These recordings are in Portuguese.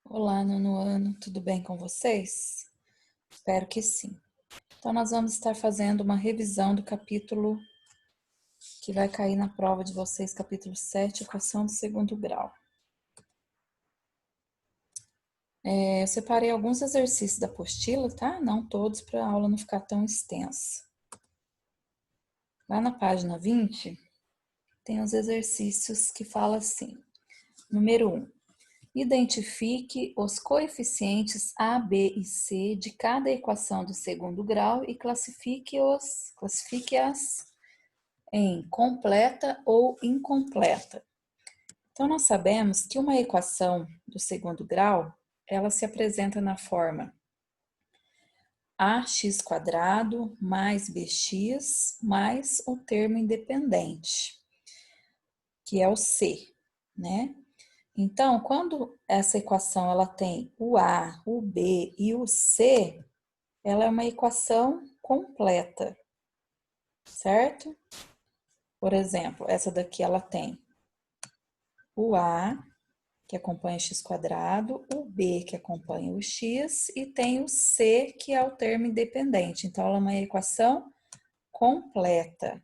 Olá, nono ano, tudo bem com vocês? Espero que sim. Então, nós vamos estar fazendo uma revisão do capítulo que vai cair na prova de vocês, capítulo 7, equação do segundo grau. Eu separei alguns exercícios da apostila, tá? Não todos, para a aula não ficar tão extensa. Lá na página 20, tem os exercícios que falam assim. Número 1. Identifique os coeficientes A, B e C de cada equação do segundo grau e classifique-as em completa ou incompleta. Então, nós sabemos que uma equação do segundo grau, ela se apresenta na forma ax² mais bx mais o termo independente, que é o c, né? Então, quando essa equação ela tem o A, o B e o C, ela é uma equação completa, certo? Por exemplo, essa daqui ela tem o A, que acompanha x², o B, que acompanha o x, e tem o C, que é o termo independente. Então, ela é uma equação completa.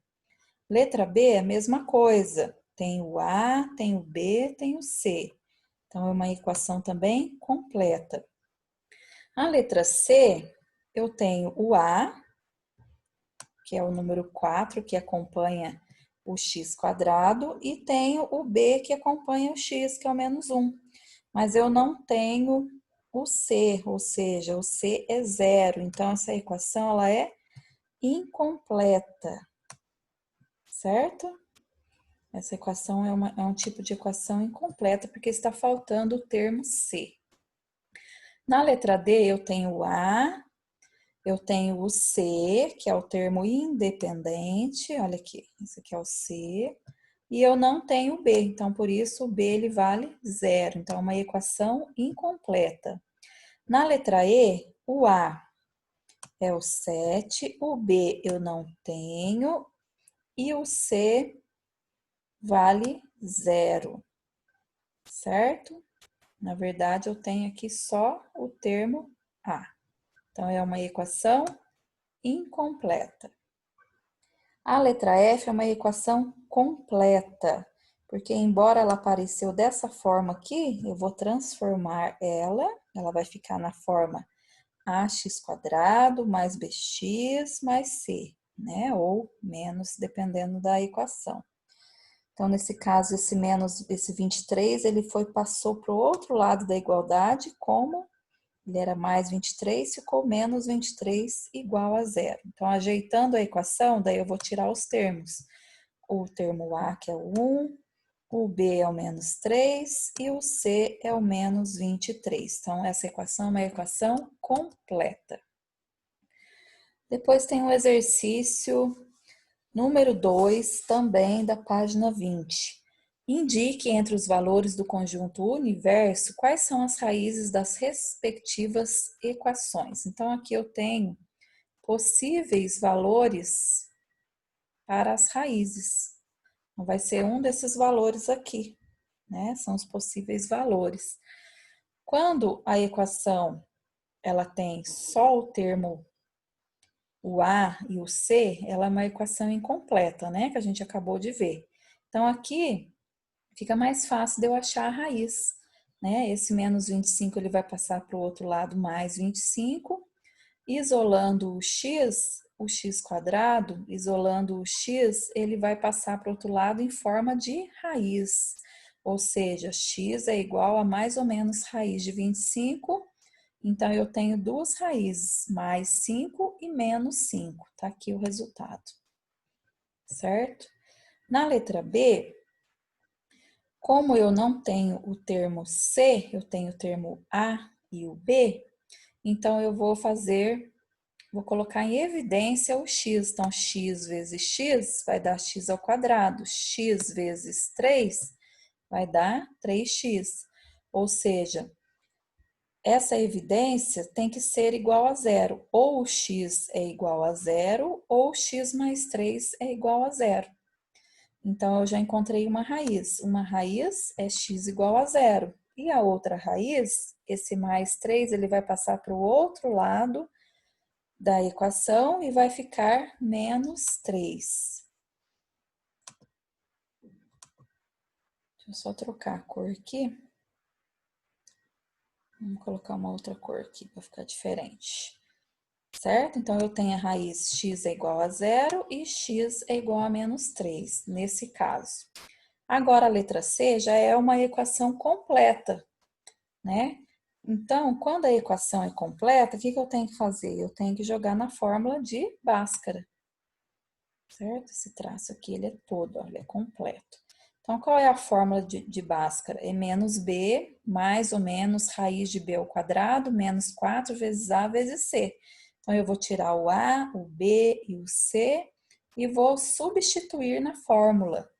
Letra B é a mesma coisa. Tem o A, tem o B, tem o C. Então, é uma equação também completa. A letra C, eu tenho o A, que é o número 4, que acompanha o x², e tenho o B, que acompanha o x, que é o -1. Mas eu não tenho o C, ou seja, o C é 0. Então, essa equação ela é incompleta, certo? Essa equação é um tipo de equação incompleta, porque está faltando o termo C. Na letra D, eu tenho o A, eu tenho o C, que é o termo independente, olha aqui, esse aqui é o C, e eu não tenho o B, então por isso o B ele vale 0, então é uma equação incompleta. Na letra E, o A é o 7, o B eu não tenho, e o C vale 0, certo? Na verdade, eu tenho aqui só o termo A. Então, é uma equação incompleta. A letra F é uma equação completa, porque embora ela apareceu dessa forma aqui, eu vou transformar ela vai ficar na forma ax² mais bx mais c, né? Ou menos, dependendo da equação. Então, nesse caso, esse 23, ele passou para o outro lado da igualdade, como ele era mais 23, ficou menos 23 igual a 0. Então, ajeitando a equação, daí eu vou tirar os termos. O termo A, que é o 1, o B é o -3 e o C é o menos 23. Então, essa equação é uma equação completa. Depois tem o exercício número 2, também da página 20. Indique entre os valores do conjunto universo quais são as raízes das respectivas equações. Então, aqui eu tenho possíveis valores para as raízes. Então, vai ser um desses valores aqui, né? São os possíveis valores. Quando a equação ela tem só o termo o A e o C, ela é uma equação incompleta, né? Que a gente acabou de ver. Então, aqui fica mais fácil de eu achar a raiz, né? Esse menos 25 ele vai passar para o outro lado mais 25, isolando o x², isolando o x, ele vai passar para o outro lado em forma de raiz, ou seja, x é igual a mais ou menos raiz de 25, então eu tenho duas raízes, mais 5 e menos 5, tá aqui o resultado, certo? Na letra B, como eu não tenho o termo C, eu tenho o termo A e o B, então eu vou colocar em evidência o x. Então, x vezes x vai dar x², x vezes 3 vai dar 3x. Ou seja, essa evidência tem que ser igual a 0. Ou o x é igual a 0, ou x mais 3 é igual a 0. Então, eu já encontrei uma raiz. Uma raiz é x igual a 0. E a outra raiz, esse mais 3, ele vai passar para o outro lado da equação e vai ficar menos 3. Deixa eu só trocar a cor aqui. Vamos colocar uma outra cor aqui para ficar diferente. Certo? Então, eu tenho a raiz x é igual a 0 e x é igual a menos 3, nesse caso. Agora, a letra C já é uma equação completa, né? Então, quando a equação é completa, o que eu tenho que fazer? Eu tenho que jogar na fórmula de Bhaskara, certo? Esse traço aqui, ele é todo, ó, ele é completo. Então, qual é a fórmula de Bhaskara? É menos b, mais ou menos raiz de b ao quadrado, menos 4 vezes a vezes c. Então, eu vou tirar o a, o b e o c e vou substituir na fórmula,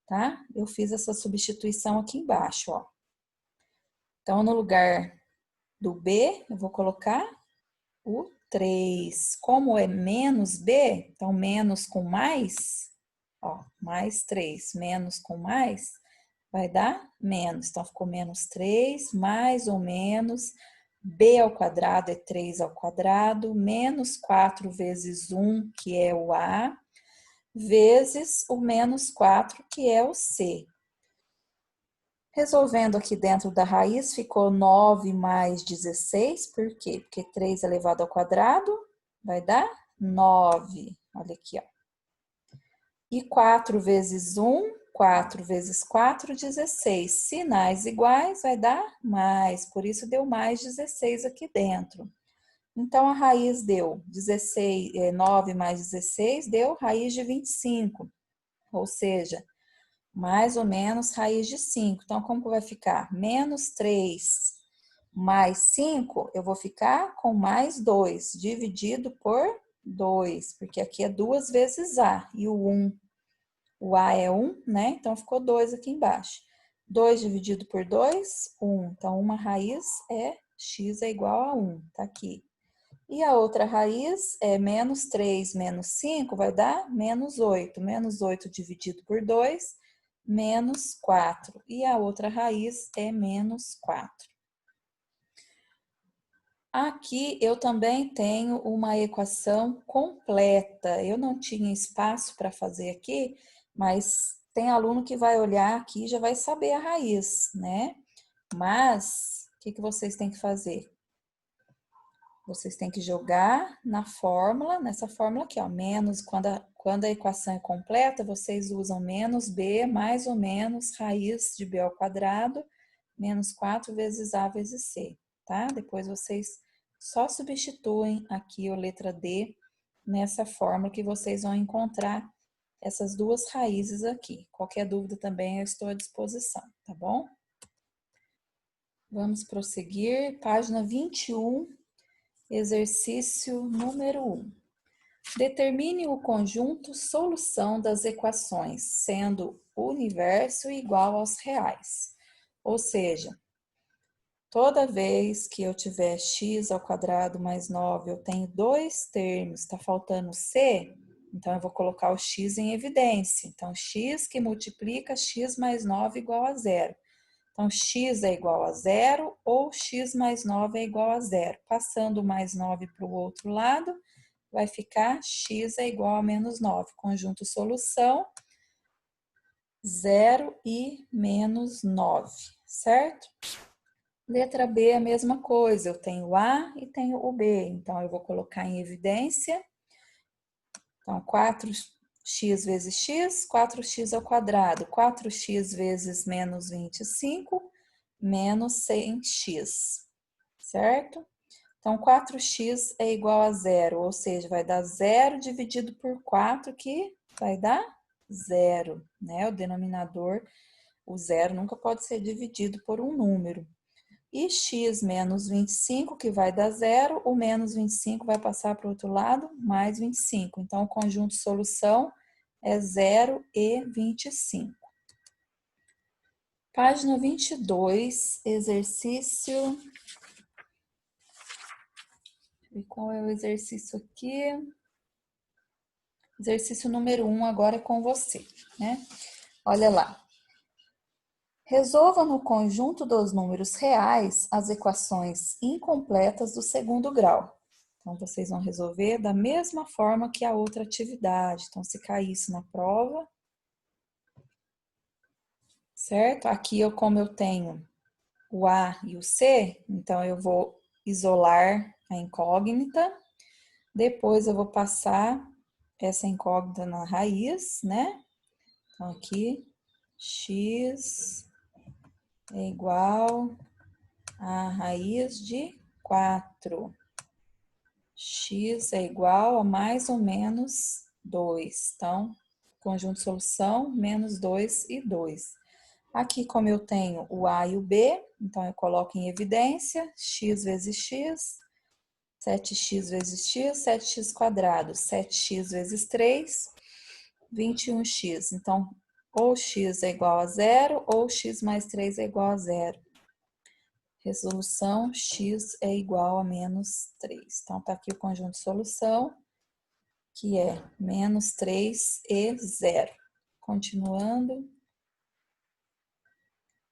tá? Eu fiz essa substituição aqui embaixo, ó. Então, no lugar do b, eu vou colocar o 3. Como é menos b, então menos com mais, ó, mais 3, menos com mais, vai dar menos. Então, ficou menos 3, mais ou menos, b ao quadrado é 3 ao quadrado, menos 4 vezes 1, que é o a, vezes o menos 4, que é o c. Resolvendo aqui dentro da raiz, ficou 9 mais 16, por quê? Porque 3 elevado ao quadrado vai dar 9. Olha aqui, ó. E 4 vezes 1, 4 vezes 4, 16. Sinais iguais vai dar mais, por isso deu mais 16 aqui dentro. Então, a raiz deu 16, 9 mais 16 deu raiz de 25, ou seja, mais ou menos raiz de 5. Então, como que vai ficar? Menos 3 mais 5, eu vou ficar com mais 2, dividido por 2, porque aqui é 2 vezes A, e o A é 1, né? Então, ficou 2 aqui embaixo. 2 dividido por 2, 1. Então, uma raiz é x é igual a 1, tá aqui. E a outra raiz é menos 3 menos 5, vai dar menos 8. Menos 8 dividido por 2, menos 4. E a outra raiz é menos 4. Aqui eu também tenho uma equação completa. Eu não tinha espaço para fazer aqui, mas tem aluno que vai olhar aqui e já vai saber a raiz, né? Mas, o que vocês têm que fazer? Vocês têm que jogar na fórmula, nessa fórmula aqui, ó, menos, quando a equação é completa, vocês usam menos b, mais ou menos, raiz de b ao quadrado, menos 4 vezes a vezes c, tá? Depois vocês só substituem aqui a letra D nessa fórmula que vocês vão encontrar essas duas raízes aqui. Qualquer dúvida também eu estou à disposição, tá bom? Vamos prosseguir, página 21. Exercício número 1. Determine o conjunto solução das equações, sendo o universo igual aos reais. Ou seja, toda vez que eu tiver x ao quadrado mais 9, eu tenho dois termos, está faltando c, então eu vou colocar o x em evidência. Então, x que multiplica x mais 9 igual a 0. Então, x é igual a 0 ou x mais 9 é igual a 0. Passando o mais 9 para o outro lado, vai ficar x é igual a menos 9. Conjunto solução, 0 e menos 9, certo? Letra B é a mesma coisa, eu tenho A e tenho o B, então eu vou colocar em evidência. Então, 4x vezes x, 4x ao quadrado, 4x vezes menos 25, menos 100x, certo? Então, 4x é igual a 0, ou seja, vai dar 0 dividido por 4, que vai dar 0, né? O denominador, o 0 nunca pode ser dividido por um número. E x menos 25, que vai dar 0, o menos 25 vai passar para o outro lado, mais 25. Então, o conjunto solução é 0 e 25. Página 22, exercício. E qual é o exercício aqui? Exercício número 1 agora é com você, né? Olha lá. Resolva no conjunto dos números reais as equações incompletas do segundo grau. Então, vocês vão resolver da mesma forma que a outra atividade. Então, se cair isso na prova, certo? Aqui, como eu tenho o A e o C, então eu vou isolar a incógnita. Depois, eu vou passar essa incógnita na raiz, né? Então, aqui, x é igual a raiz de 4. X é igual a mais ou menos 2. Então, conjunto de solução, menos 2 e 2. Aqui, como eu tenho o A e o B, então eu coloco em evidência, x vezes x, 7x vezes x, 7x quadrado, 7x vezes 3, 21x. Então, ou x é igual a zero, ou x mais 3 é igual a zero. Resolução x é igual a menos 3. Então, tá aqui o conjunto de solução, que é menos 3 e 0. Continuando.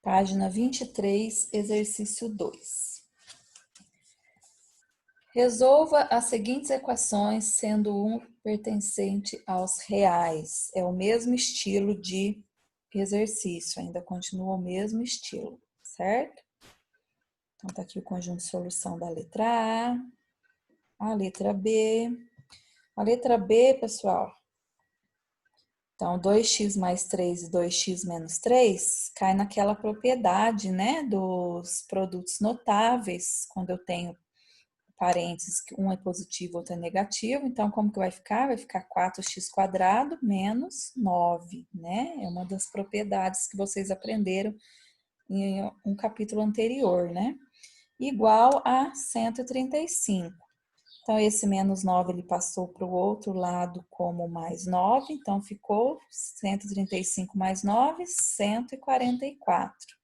Página 23, exercício 2. Resolva as seguintes equações, sendo um pertencente aos reais. É o mesmo estilo de exercício, ainda continua o mesmo estilo, certo? Então, tá aqui o conjunto de solução da letra A letra B. A letra B, pessoal, então 2x mais 3 e 2x menos 3 cai naquela propriedade, né, dos produtos notáveis, quando eu tenho parênteses, que um é positivo, outro é negativo. Então, como que vai ficar? Vai ficar 4x quadrado menos 9, né? É uma das propriedades que vocês aprenderam em um capítulo anterior, né? Igual a 135. Então, esse menos 9 ele passou para o outro lado como mais 9, então ficou 135 mais 9, 144.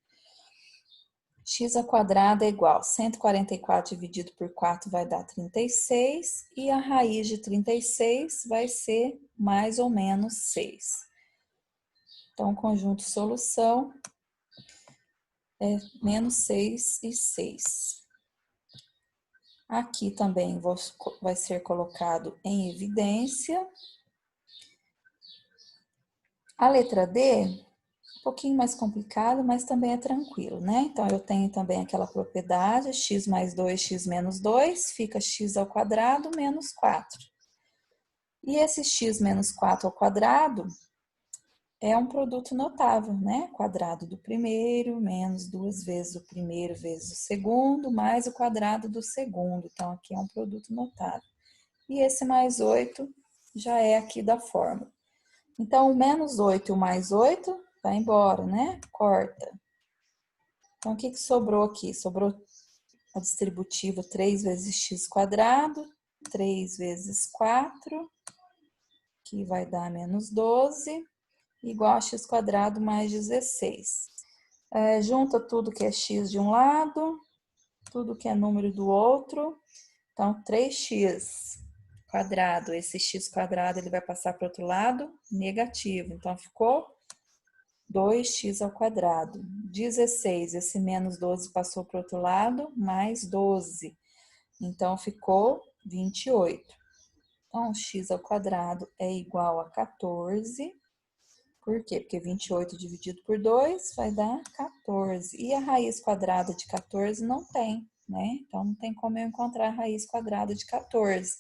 X ao quadrado é igual a 144 dividido por 4 vai dar 36, e a raiz de 36 vai ser mais ou menos 6. Então, o conjunto solução é menos 6 e 6. Aqui também vai ser colocado em evidência. A letra D, um pouquinho mais complicado, mas também é tranquilo, né? Então, eu tenho também aquela propriedade, x mais 2, x menos 2, fica x ao quadrado menos 4. E esse x menos 4 ao quadrado é um produto notável, né? Quadrado do primeiro, menos 2 vezes o primeiro vezes o segundo, mais o quadrado do segundo. Então, aqui é um produto notável. E esse mais 8 já é aqui da fórmula. Então, o menos 8 e o mais 8 vai embora, né? Corta. Então, o que sobrou aqui? Sobrou a distributiva 3 vezes x quadrado, 3 vezes 4, que vai dar menos 12, igual a x quadrado mais 16. Junta tudo que é x de um lado, tudo que é número do outro. Então, 3x quadrado, esse x quadrado ele vai passar para o outro lado, negativo. Então, ficou 2x ao quadrado. 16, esse menos 12 passou para o outro lado, mais 12. Então, ficou 28. Então, x ao quadrado é igual a 14. Por quê? Porque 28 dividido por 2 vai dar 14. E a raiz quadrada de 14 não tem, né? Então, não tem como eu encontrar a raiz quadrada de 14.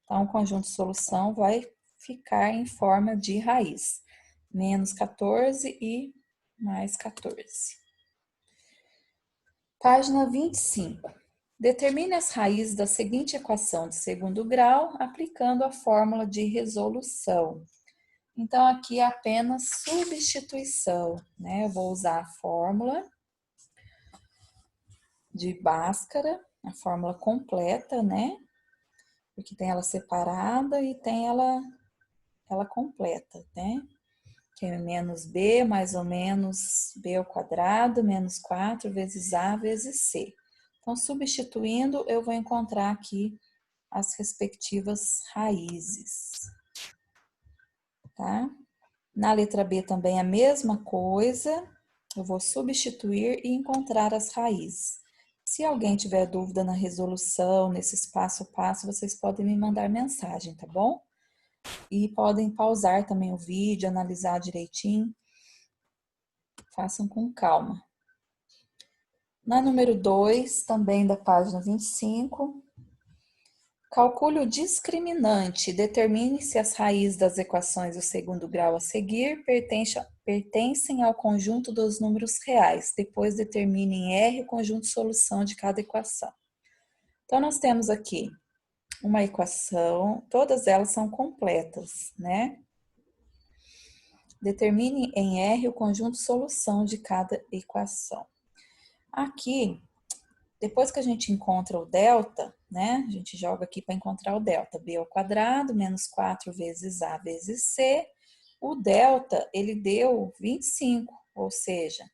Então, o conjunto de solução vai ficar em forma de raiz. Menos 14 e mais 14. Página 25. Determine as raízes da seguinte equação de segundo grau aplicando a fórmula de resolução. Então, aqui é apenas substituição, né? Eu vou usar a fórmula de Bhaskara, a fórmula completa, né? Porque tem ela separada e tem ela completa, né? Que é menos b mais ou menos b ao quadrado, menos 4 vezes a vezes c. Então, substituindo, eu vou encontrar aqui as respectivas raízes, tá? Na letra B também a mesma coisa, Eu vou substituir e encontrar as raízes. Se alguém tiver dúvida na resolução, nesses passo a passo, vocês podem me mandar mensagem, tá bom? E podem pausar também o vídeo, analisar direitinho. Façam com calma. Na número 2, também da página 25, calcule o discriminante. Determine se as raízes das equações do segundo grau a seguir pertencem ao conjunto dos números reais. Depois determine em R o conjunto de solução de cada equação. Então, nós temos aqui uma equação, todas elas são completas, né? Determine em R o conjunto de solução de cada equação. Aqui, depois que a gente encontra o delta, né? A gente joga aqui para encontrar o delta. B ao quadrado menos 4 vezes A vezes C. O delta, ele deu 25, ou seja,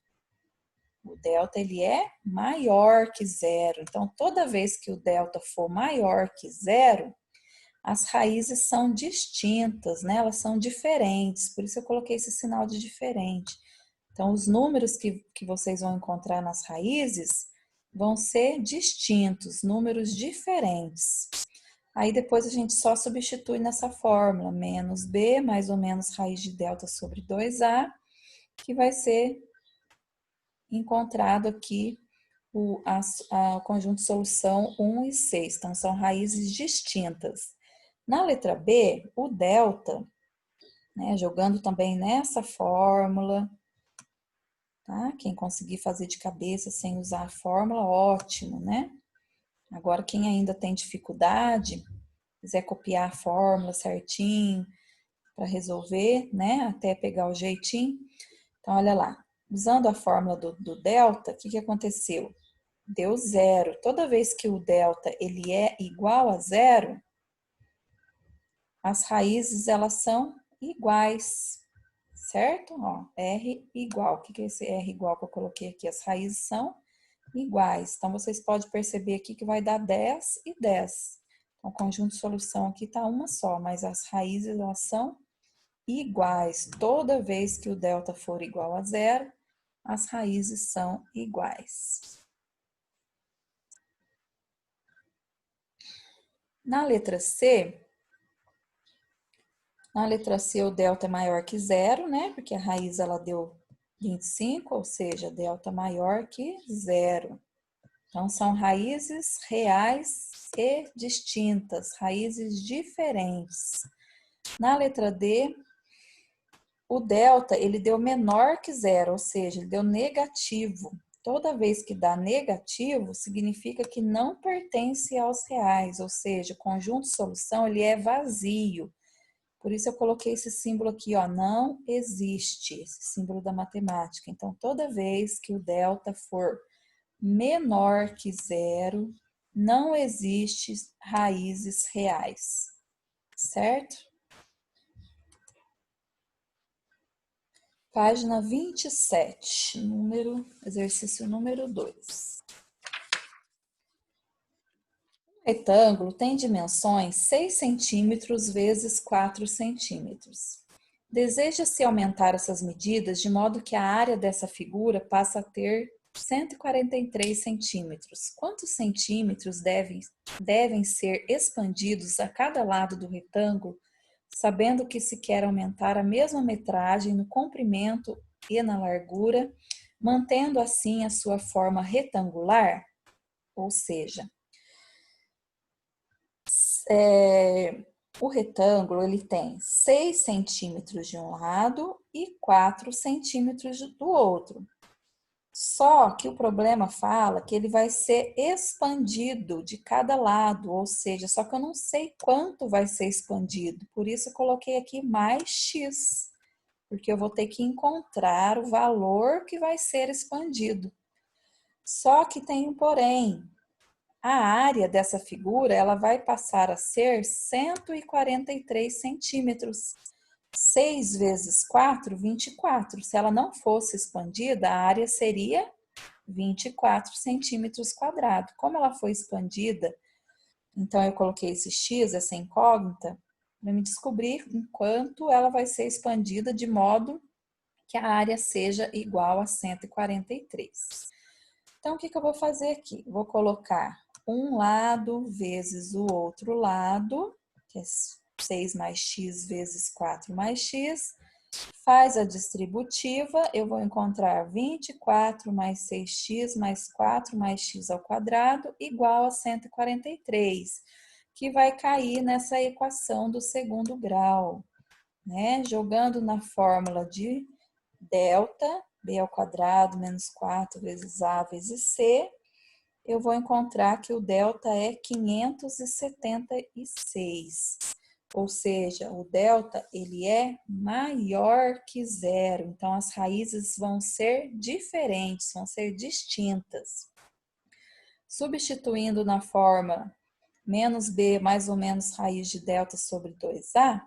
o delta ele é maior que zero. Então, toda vez que o delta for maior que zero, as raízes são distintas, né? Elas são diferentes, por isso eu coloquei esse sinal de diferente. Então, os números que vocês vão encontrar nas raízes vão ser distintos, números diferentes. Aí depois a gente só substitui nessa fórmula, menos b mais ou menos raiz de delta sobre 2a, que vai ser encontrado aqui o conjunto de solução 1 e 6. Então, são raízes distintas. Na letra B, o delta, né, jogando também nessa fórmula, tá? Quem conseguir fazer de cabeça sem usar a fórmula, ótimo, né? Agora, quem ainda tem dificuldade, quiser copiar a fórmula certinho para resolver, né? Até pegar o jeitinho. Então, olha lá. Usando a fórmula do delta, o que aconteceu? Deu zero. Toda vez que o delta ele é igual a zero, as raízes elas são iguais, certo? Ó, R igual. O que é esse R igual que eu coloquei aqui? As raízes são iguais. Então, vocês podem perceber aqui que vai dar 10 e 10. Então, o conjunto de solução aqui está uma só, mas as raízes elas são iguais. Toda vez que o delta for igual a zero, as raízes são iguais. Na letra C, o delta é maior que zero, né? Porque a raiz ela deu 25, ou seja, delta maior que zero. Então, são raízes reais e distintas, raízes diferentes. Na letra D, o delta ele deu menor que zero, ou seja, ele deu negativo. Toda vez que dá negativo, significa que não pertence aos reais, ou seja, o conjunto de solução ele é vazio. Por isso eu coloquei esse símbolo aqui, ó, não existe, esse símbolo da matemática. Então, toda vez que o delta for menor que zero, não existe raízes reais, certo? Página 27, exercício número 2. O retângulo tem dimensões 6 centímetros vezes 4 centímetros. Deseja-se aumentar essas medidas de modo que a área dessa figura passe a ter 143 centímetros. Quantos centímetros devem ser expandidos a cada lado do retângulo, sabendo que se quer aumentar a mesma metragem no comprimento e na largura, mantendo assim a sua forma retangular? Ou seja, o retângulo ele tem 6 centímetros de um lado e 4 centímetros do outro. Só que o problema fala que ele vai ser expandido de cada lado, ou seja, só que eu não sei quanto vai ser expandido. Por isso eu coloquei aqui mais x, porque eu vou ter que encontrar o valor que vai ser expandido. Só que tem um porém. A área dessa figura ela vai passar a ser 143 centímetros. 6 vezes 4, 24. Se ela não fosse expandida, a área seria 24 centímetros quadrados. Como ela foi expandida, então eu coloquei esse x, essa incógnita, para me descobrir em quanto ela vai ser expandida de modo que a área seja igual a 143. Então, o que eu vou fazer aqui? Vou colocar um lado vezes o outro lado, que é 6 mais x vezes 4 mais x, faz a distributiva, eu vou encontrar 24 mais 6x mais 4 mais x ao quadrado igual a 143, que vai cair nessa equação do segundo grau, né? Jogando na fórmula de delta, b ao quadrado menos 4 vezes a vezes c, eu vou encontrar que o delta é 576. Ou seja, o delta ele é maior que zero. Então, as raízes vão ser diferentes, vão ser distintas. Substituindo na forma menos b mais ou menos raiz de delta sobre 2a,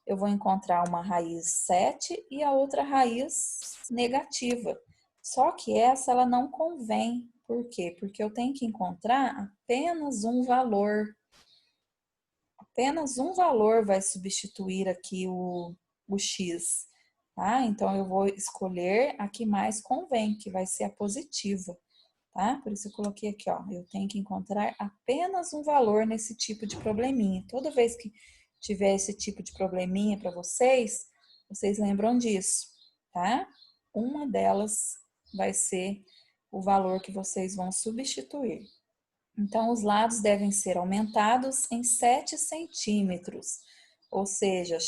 eu vou encontrar uma raiz 7 e a outra raiz negativa. Só que ela não convém. Por quê? Porque eu tenho que encontrar apenas um valor. Apenas um valor vai substituir aqui o x, tá? Então, eu vou escolher a que mais convém, que vai ser a positiva, tá? Por isso eu coloquei aqui, ó, eu tenho que encontrar apenas um valor nesse tipo de probleminha. Toda vez que tiver esse tipo de probleminha para vocês, vocês lembram disso, tá? Uma delas vai ser o valor que vocês vão substituir. Então, os lados devem ser aumentados em 7 centímetros, ou seja,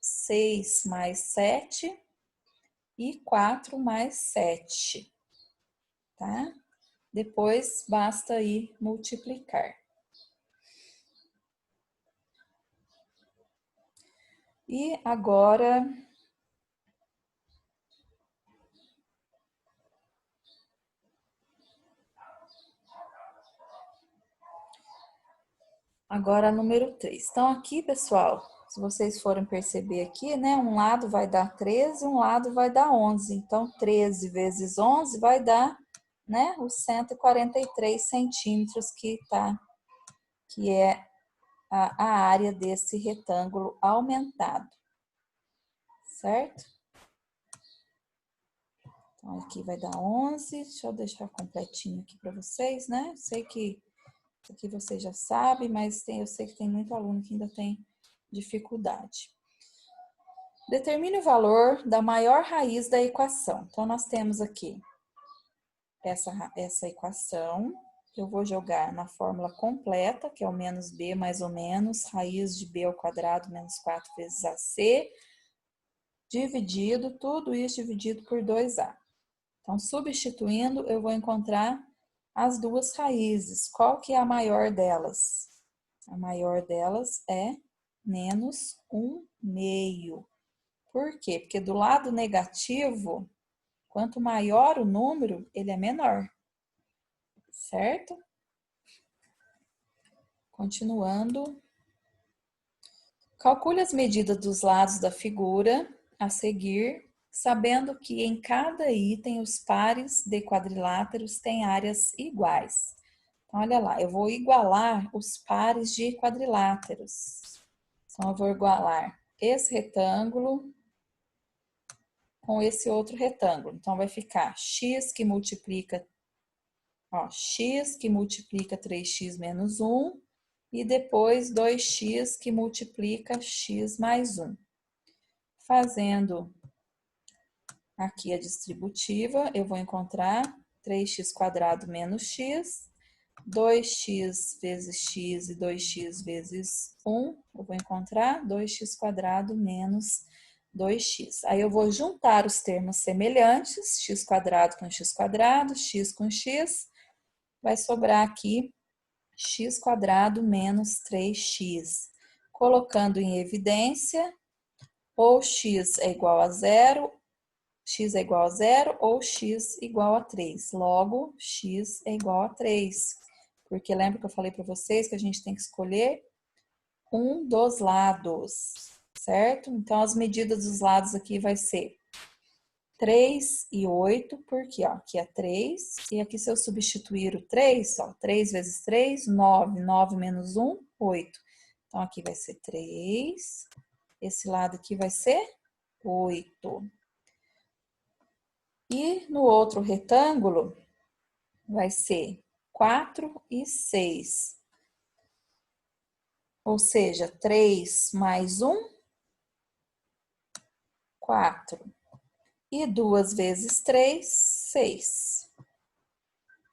6 mais 7 e 4 mais 7, tá? Depois, basta aí multiplicar. E agora, número 3. Então, aqui, pessoal, se vocês forem perceber aqui, né, um lado vai dar 13, um lado vai dar 11. Então, 13 vezes 11 vai dar, né, os 143 centímetros que é a área desse retângulo aumentado, certo? Então, aqui vai dar 11. Deixa eu deixar completinho aqui para vocês, né? Sei que isso aqui vocês já sabem, mas eu sei que tem muito aluno que ainda tem dificuldade. Determine o valor da maior raiz da equação. Então, nós temos aqui essa equação. Eu vou jogar na fórmula completa, que é o menos b mais ou menos, raiz de b ao quadrado menos 4 vezes ac, dividido, tudo isso dividido por 2a. Então, substituindo, eu vou encontrar as duas raízes. Qual que é a maior delas? A maior delas é menos 1/2. Por quê? Porque do lado negativo, quanto maior o número, ele é menor. Certo? Continuando. Calcule as medidas dos lados da figura a seguir, sabendo que em cada item os pares de quadriláteros têm áreas iguais. Então, olha lá, eu vou igualar os pares de quadriláteros. Então, eu vou igualar esse retângulo com esse outro retângulo. Então, vai ficar x que multiplica, ó, x que multiplica 3x menos 1 e depois 2x que multiplica x mais 1. Fazendo aqui a distributiva, eu vou encontrar 3x² menos x, 2x vezes x e 2x vezes 1, eu vou encontrar 2x² menos 2x. Aí eu vou juntar os termos semelhantes, x² com x², x com x, vai sobrar aqui x² menos 3x. Colocando em evidência, ou x é igual a 0, x é igual a 0 ou x igual a 3. Logo, x é igual a 3. Porque lembra que eu falei para vocês que a gente tem que escolher um dos lados, certo? Então, as medidas dos lados aqui vai ser 3 e 8, porque ó, aqui é 3, e aqui se eu substituir o 3, ó, 3 vezes 3, 9, 9 menos 1, 8. Então, aqui vai ser 3, esse lado aqui vai ser 8. E no outro retângulo vai ser 4 e 6. Ou seja, 3 mais 1, 4. E 2 vezes 3, 6.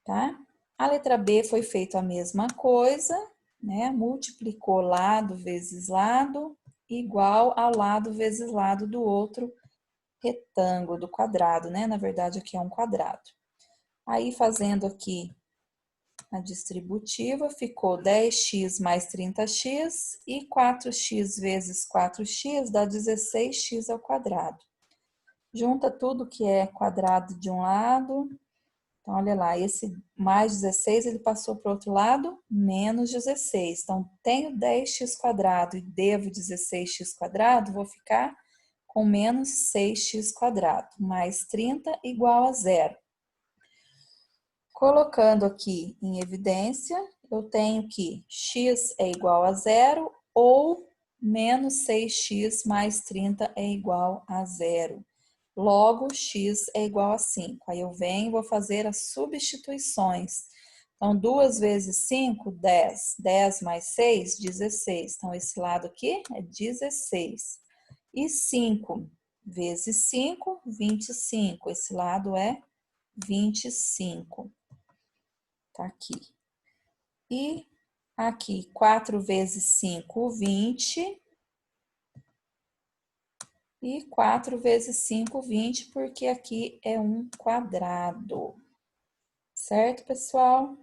Tá? A letra B foi feita a mesma coisa, né? Multiplicou lado vezes lado, igual ao lado vezes lado do outro retângulo, do quadrado, né? Na verdade, aqui é um quadrado. Aí, fazendo aqui a distributiva, ficou 10x mais 30x e 4x vezes 4x dá 16x ao quadrado. Junta tudo que é quadrado de um lado. Então, olha lá, esse mais 16, ele passou para o outro lado, menos 16. Então, tenho 10x quadrado e devo 16x quadrado, vou ficar com menos 6x quadrado, mais 30 igual a zero. Colocando aqui em evidência, eu tenho que x é igual a zero ou menos 6x mais 30 é igual a zero. Logo, x é igual a 5. Aí eu venho e vou fazer as substituições. Então, 2 vezes 5, 10. 10 mais 6, 16. Então, esse lado aqui é 16. E 5 vezes 5, 25. Esse lado é 25. Tá aqui. E aqui, 4 vezes 5, 20. E 4 vezes 5, 20, porque aqui é um quadrado. Certo, pessoal?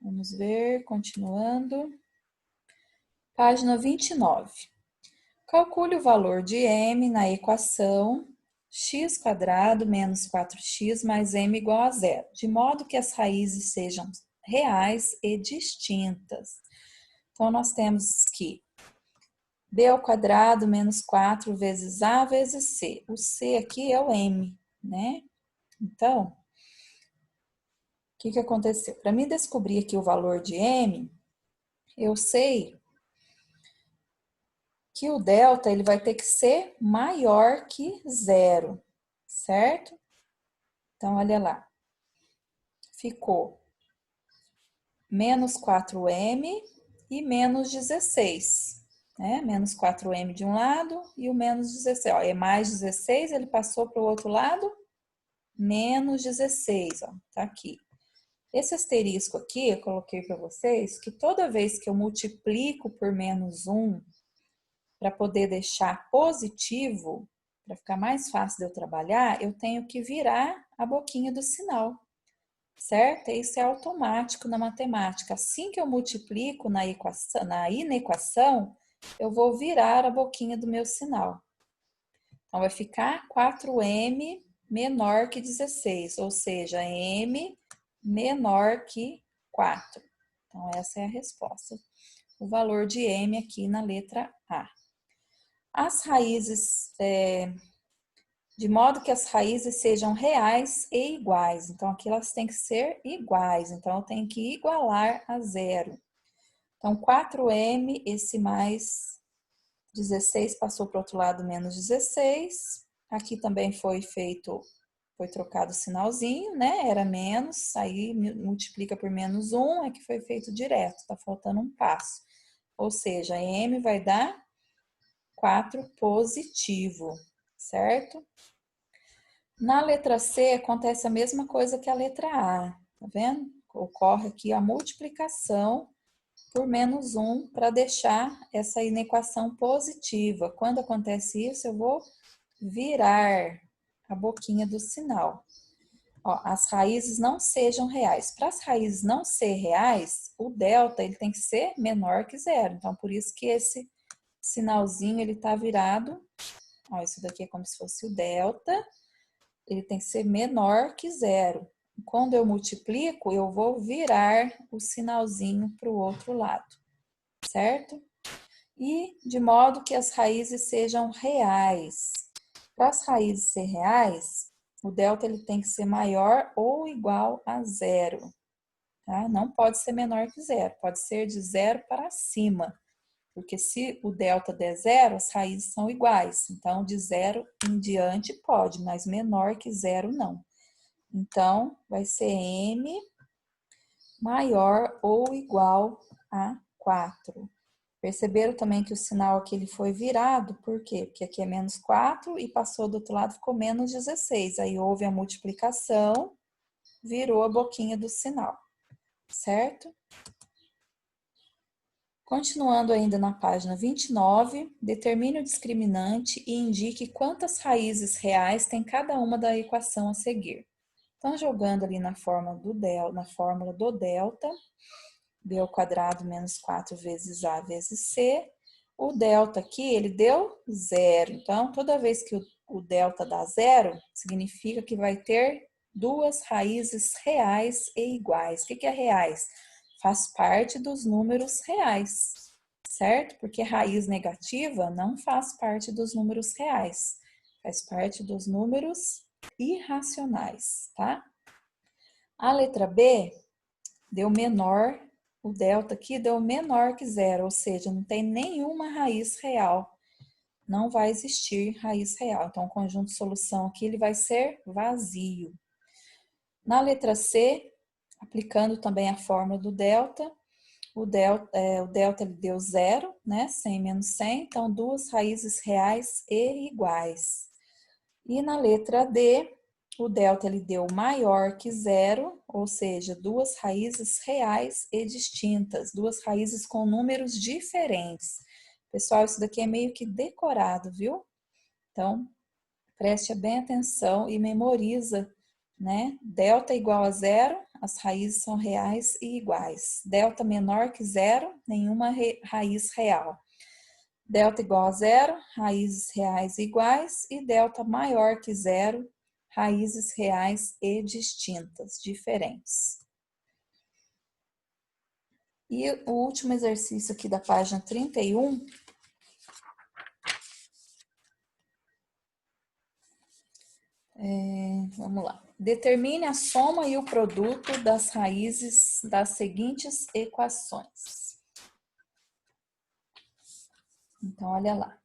Vamos ver, continuando. Página 29. Calcule o valor de m na equação x² menos 4x mais m igual a zero, de modo que as raízes sejam reais e distintas. Então, nós temos que b² menos 4 vezes a vezes c. O c aqui é o m, né? Então, o que aconteceu? Para mim descobrir aqui o valor de m, eu sei que o delta ele vai ter que ser maior que zero, certo? Então, olha lá. Ficou menos 4m e menos 16, né? Menos 4m de um lado e o menos 16. Ó, é mais 16, ele passou para o outro lado, menos 16, ó, tá aqui. Esse asterisco aqui, eu coloquei para vocês, que toda vez que eu multiplico por menos 1, para poder deixar positivo, para ficar mais fácil de eu trabalhar, eu tenho que virar a boquinha do sinal, certo? Isso é automático na matemática. Assim que eu multiplico na inequação, eu vou virar a boquinha do meu sinal. Então, vai ficar 4m menor que 16, ou seja, m menor que 4. Então, essa é a resposta. O valor de m aqui na letra A. As raízes, de modo que as raízes sejam reais e iguais. Então, aqui elas têm que ser iguais. Então, eu tenho que igualar a zero. Então, 4m, esse mais 16 passou para o outro lado, menos 16. Aqui também foi trocado o sinalzinho, né? Era menos, aí multiplica por menos 1, é que foi feito direto, tá faltando um passo. Ou seja, m vai dar 4 positivo, certo? Na letra C acontece a mesma coisa que a letra A, tá vendo? Ocorre aqui a multiplicação por menos 1 para deixar essa inequação positiva. Quando acontece isso, eu vou virar a boquinha do sinal. Ó, as raízes não sejam reais. Para as raízes não ser reais, o delta ele tem que ser menor que zero. Então, por isso que esse sinalzinho ele está virado. Ó, isso daqui é como se fosse o delta. Ele tem que ser menor que zero. Quando eu multiplico, eu vou virar o sinalzinho para o outro lado, certo? E de modo que as raízes sejam reais. Para as raízes ser reais, o delta ele tem que ser maior ou igual a zero. Tá? Não pode ser menor que zero, pode ser de zero para cima. Porque se o delta der zero, as raízes são iguais. Então, de zero em diante pode, mas menor que zero não. Então, vai ser m maior ou igual a 4. Perceberam também que o sinal aqui ele foi virado, por quê? Porque aqui é menos 4 e passou do outro lado, ficou menos 16. Aí houve a multiplicação, virou a boquinha do sinal, certo? Continuando ainda na página 29, determine o discriminante e indique quantas raízes reais tem cada uma da equação a seguir. Então, jogando ali na fórmula do delta, b ao quadrado menos 4 vezes a vezes c, o delta aqui, ele deu zero. Então, toda vez que o delta dá zero, significa que vai ter duas raízes reais e iguais. O que é reais? Faz parte dos números reais, certo? Porque raiz negativa não faz parte dos números reais, faz parte dos números irracionais, tá? A letra B deu menor, o delta aqui deu menor que zero, ou seja, não tem nenhuma raiz real. Não vai existir raiz real. Então, o conjunto de solução aqui ele vai ser vazio. Na letra C, aplicando também a fórmula do delta, o delta ele deu zero, né? 100 menos 100, então duas raízes reais e iguais. E na letra D, o delta ele deu maior que zero, ou seja, duas raízes reais e distintas, duas raízes com números diferentes. Pessoal, isso daqui é meio que decorado, viu? Então, preste bem atenção e memoriza, né? Delta igual a zero, as raízes são reais e iguais. Delta menor que zero, nenhuma raiz real. Delta igual a zero, raízes reais iguais. E delta maior que zero, raízes reais e distintas, diferentes. E o último exercício aqui da página 31. Vamos lá. Determine a soma e o produto das raízes das seguintes equações. Então, olha lá.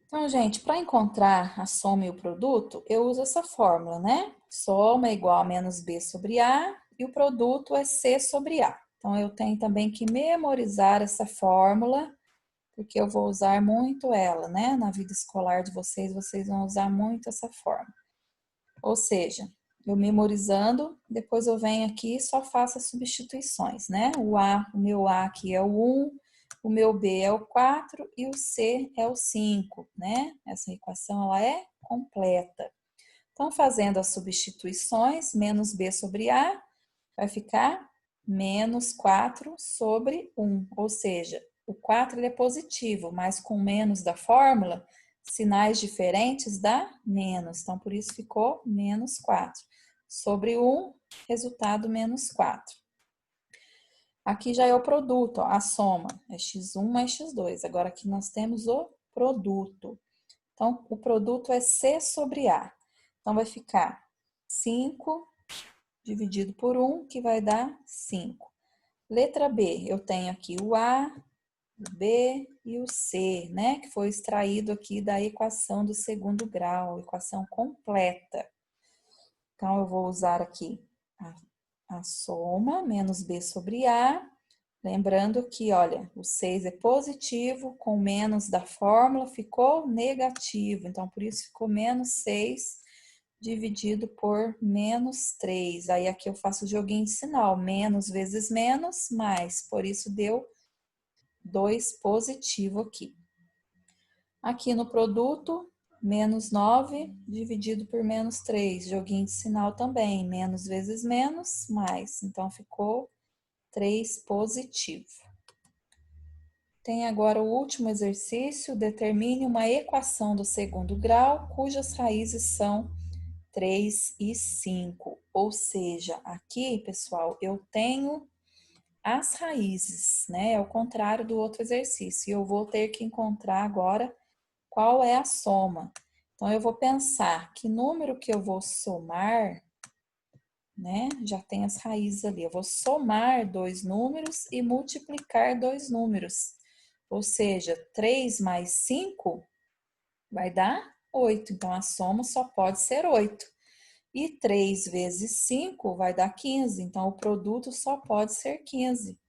Então, gente, para encontrar a soma e o produto, eu uso essa fórmula, né? Soma é igual a menos b sobre a e o produto é c sobre a. Então, eu tenho também que memorizar essa fórmula, porque eu vou usar muito ela, né? Na vida escolar de vocês, vocês vão usar muito essa fórmula. Ou seja, eu memorizando, depois eu venho aqui e só faço as substituições, né? O meu A aqui é o 1, o meu B é o 4 e o C é o 5, né? Essa equação ela é completa. Então, fazendo as substituições, menos B sobre A, vai ficar menos 4 sobre 1. Ou seja, o 4 ele é positivo, mas com menos da fórmula, sinais diferentes dá menos. Então, por isso ficou menos 4. Sobre 1, resultado menos 4. Aqui já é o produto, ó, a soma. É x1 mais x2. Agora aqui nós temos o produto. Então, o produto é C sobre A. Então, vai ficar 5 dividido por 1, que vai dar 5. Letra B, eu tenho aqui o A, o B e o C, né? Que foi extraído aqui da equação do segundo grau, equação completa. Então, eu vou usar aqui a soma, menos B sobre A. Lembrando que, olha, o 6 é positivo, com menos da fórmula ficou negativo. Então, por isso ficou menos 6 dividido por menos 3. Aí aqui eu faço o joguinho de sinal, menos vezes menos, mais. Por isso deu 2 positivo aqui. Aqui no produto, menos 9 dividido por menos 3. Joguinho de sinal também, menos vezes menos, mais. Então, ficou 3 positivo. Tem agora o último exercício, determine uma equação do segundo grau, cujas raízes são 3 e 5. Ou seja, aqui, pessoal, eu tenho as raízes, né? É o contrário do outro exercício. E eu vou ter que encontrar agora qual é a soma. Então, eu vou pensar que número que eu vou somar, né? Já tem as raízes ali. Eu vou somar dois números e multiplicar dois números. Ou seja, 3 mais 5 vai dar 8. Então, a soma só pode ser 8. E 3 vezes 5 vai dar 15. Então, o produto só pode ser 15.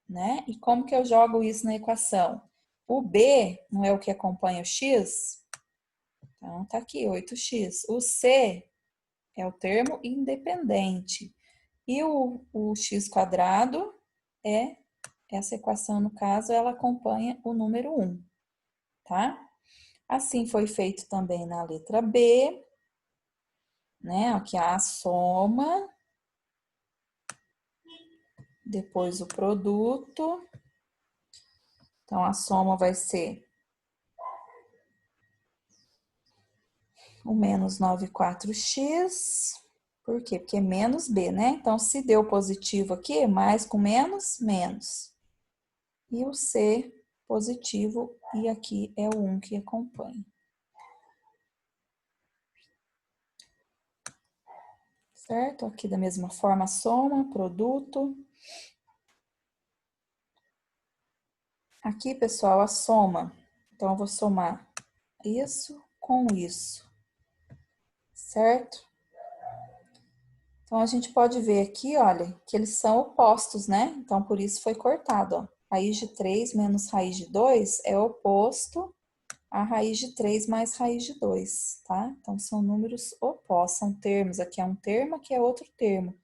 Né? E como que eu jogo isso na equação? O B não é o que acompanha o X? Então, tá aqui, 8x. O C é o termo independente. E o x quadrado é, essa equação, no caso, ela acompanha o número 1, tá? Assim foi feito também na letra B, né? Aqui a soma, depois o produto. Então, a soma vai ser o menos 94x. Por quê? Porque é menos B, né? Então, se deu positivo aqui, mais com menos, menos. E o C positivo, e aqui é o 1 que acompanha. Certo? Aqui da mesma forma, soma, produto. Aqui, pessoal, a soma. Então, eu vou somar isso com isso. Certo? Então, a gente pode ver aqui, olha, que eles são opostos, né? Então, por isso foi cortado, ó. Raiz de 3 menos raiz de 2 é oposto a raiz de 3 mais raiz de 2, tá? Então, são números opostos, são termos. Aqui é um termo, aqui é outro termo.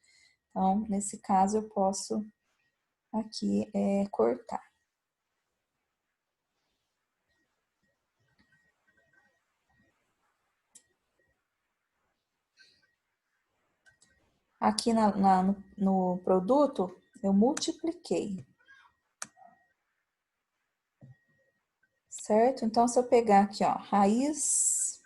Então, nesse caso, eu posso aqui cortar. Aqui no produto, eu multipliquei. Certo? Então, se eu pegar aqui, ó, raiz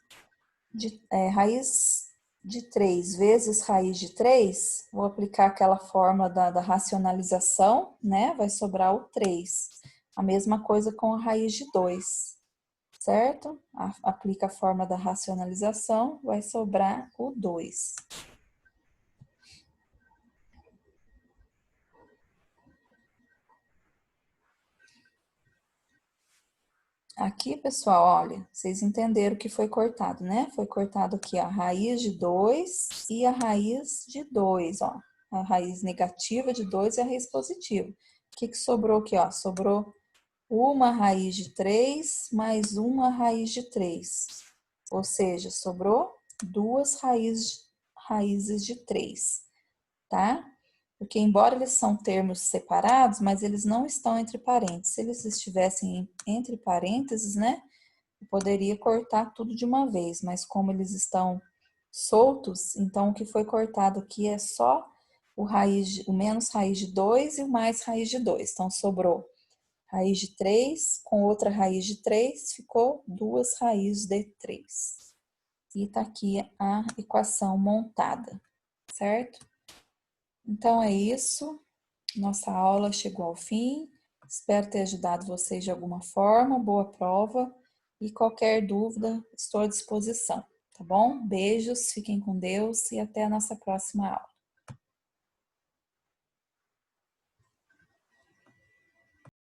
de 3 vezes raiz de 3, vou aplicar aquela fórmula da racionalização, né? Vai sobrar o 3. A mesma coisa com a raiz de 2, certo? Aplica a fórmula da racionalização, vai sobrar o 2. Aqui, pessoal, olha, vocês entenderam que foi cortado, né? Foi cortado aqui a raiz de 2 e a raiz de 2, ó. A raiz negativa de 2 e a raiz positiva. O que sobrou aqui, ó? Sobrou uma raiz de 3 mais uma raiz de 3. Ou seja, sobrou duas raízes de 3, tá? Porque, embora eles são termos separados, mas eles não estão entre parênteses. Se eles estivessem entre parênteses, né, eu poderia cortar tudo de uma vez, mas como eles estão soltos, então o que foi cortado aqui é só o menos raiz de 2 e o mais raiz de 2. Então, sobrou raiz de 3 com outra raiz de 3, ficou duas raízes de 3. E tá aqui a equação montada, certo? Então é isso. Nossa aula chegou ao fim. Espero ter ajudado vocês de alguma forma. Boa prova. E qualquer dúvida, estou à disposição, tá bom? Beijos, fiquem com Deus e até a nossa próxima aula.